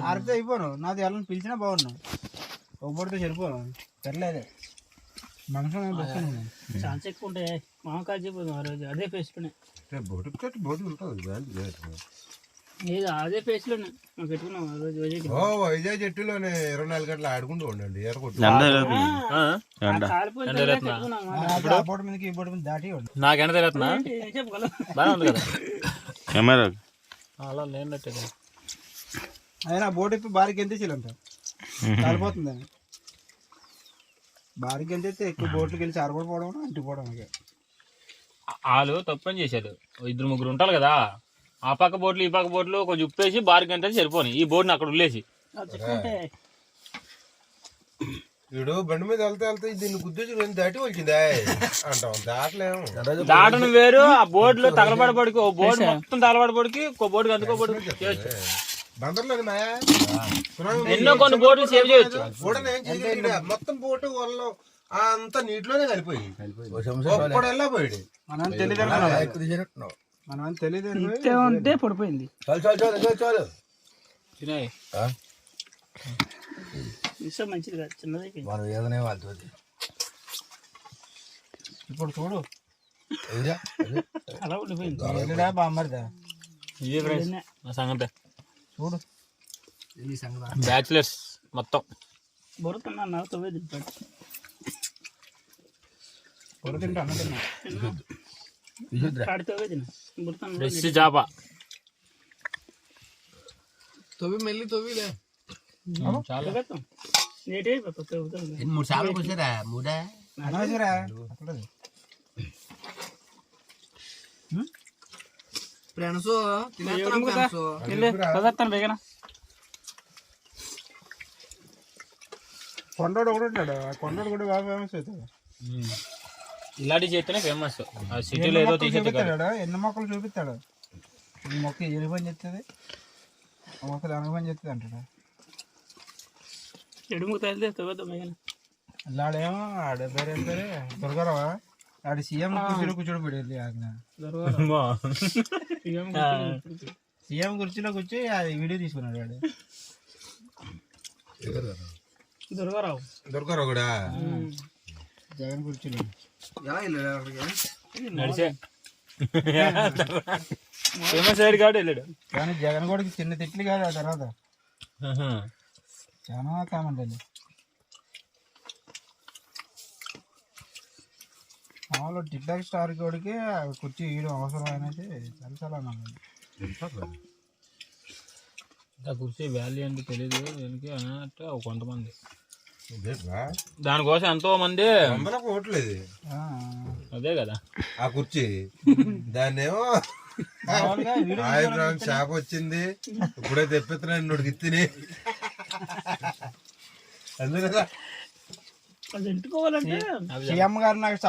ఆరితే అయిపోను నాది వాళ్ళని పిలిచినా బాగున్నావు ఒబ్బడితో సరిపోను సర్లేదే మనసు ఛాన్స్ ఎక్కువ ఉంటాయి మామకాయ చెప్పదు ఆ రోజు అదే ఫేస్లోనే లేదు అదే ఫేస్లోనే పెట్టుకున్నాం ఆ రోజు వైజాగ్ చెట్టులోనే 24 గంటలు ఆడుకుంటూ ఉండండి మీదకి ఈ బోర్డు మీద దాటి నాకు ఎండ తిరుగుతున్నా బాగా ఉంది కదా కెమెరా అలా లేనట్టు అయినా బోర్డు ఇప్పి బారికి ఎంత ఇచ్చేయాలంట కాలిపోతుందని బారికి ఎంత అయితే ఎక్కువ బోట్లకి వెళ్ళి చారపడిపోవడం అంటిపోవడం వాళ్ళు తప్పని చేశారు 2-3 ఉంటారు కదా ఆ పక్క బోట్లు ఈ పక్క బోట్లు కొంచెం ఉప్పేసి బారికి అంటే సరిపోని ఈ బోర్డుని అక్కడ వదిలేసి వీడు బండి మీద వెళ్తే దీన్ని గుద్దేసి దాటి వచ్చిందా అంటాం దాటలేము దాటను వేరు ఆ బోర్డులో తగలబడబడికి ఓ బోర్డు మొత్తం తగలబడబడికి ఒక బోర్డు అందుకోబడి బందర్లేదు మాయా ఎన్నో కొన్ని బోర్డులు సేవ్ చేయొచ్చు మొత్తం బోటు వల్ల అంతా నీటిలోనే కలిపోయి వెళ్ళా పోయాడు మనం తెలియదు మనం తెలియదు ఉంటే పడిపోయింది చాలు తినాయి మంచిది కాదు చిన్నది మనం ఏదనే వాళ్ళతో ఇప్పుడు చూడు అలా ఉండిపోయింది బామ్మరిదా ఇదే ఫ్రెండ్స్ నా సంగతే చూడు బ్యాచులర్స్ మొత్తం బొరుతున్నా తవ్వే తింటాడు బొర తింటా అన్న తిన్నా తవ్వే తిన్నా ఫ్రెష్ చేప తొవ్వి మెల్లి తొవ్విలే చాలా 3 సార్లు కూర్చోరా మూడా ఫ్రెండ్స్ బేగనా కొండోడు ఒకటి ఉంటాడు ఆ కొండోడు కూడా బాగా ఫేమస్ అవుతాడు ఇలాంటి చేస్తేనే ఫేమస్ సిటీలో ఏదో చూపిస్తాడు ఎన్ని మొక్కలు చూపిస్తాడు ఈ మొక్క ఏ పని చేస్తుంది ఆ మొక్క దాని పని చేస్తుంది అంటాడు అలాడేమో ఆడ పేరు ఏం పేరు దుర్గారావా ఆడ సీఎం కూర్చోడు పెడేది సీఎం కుర్చీలో కూర్చొని వీడియో తీసుకున్నాడు వాడు దుర్గారావు కూడా జగన్ కుర్చీలో నడిచే ఫేమస్ అయ్యాడు కాబట్టి వెళ్ళాడు కానీ జగన్ కూడా చిన్న తిట్లు కాదు ఆ తర్వాత చాలా కామెంట్ అండి మామూలు టిక్ టాక్ స్టార్ కోడికి కుర్చీ ఇవ్వడం అవసరం అనేది చాలా ఇంకా కుర్చీ వాల్యూ అంటే తెలియదు దీనికి అన్నట్టు కొంతమంది దానికోసం ఎంతో మంది పోవట్లేదు అదే కదా ఆ కుర్చీ దాన్నేమో షాప్ వచ్చింది ఇప్పుడే తెప్పిస్తున్నాను నోటికి తిని అందుకదా అది ఎంటుకోవాలంటే సీఎం గారు నాకు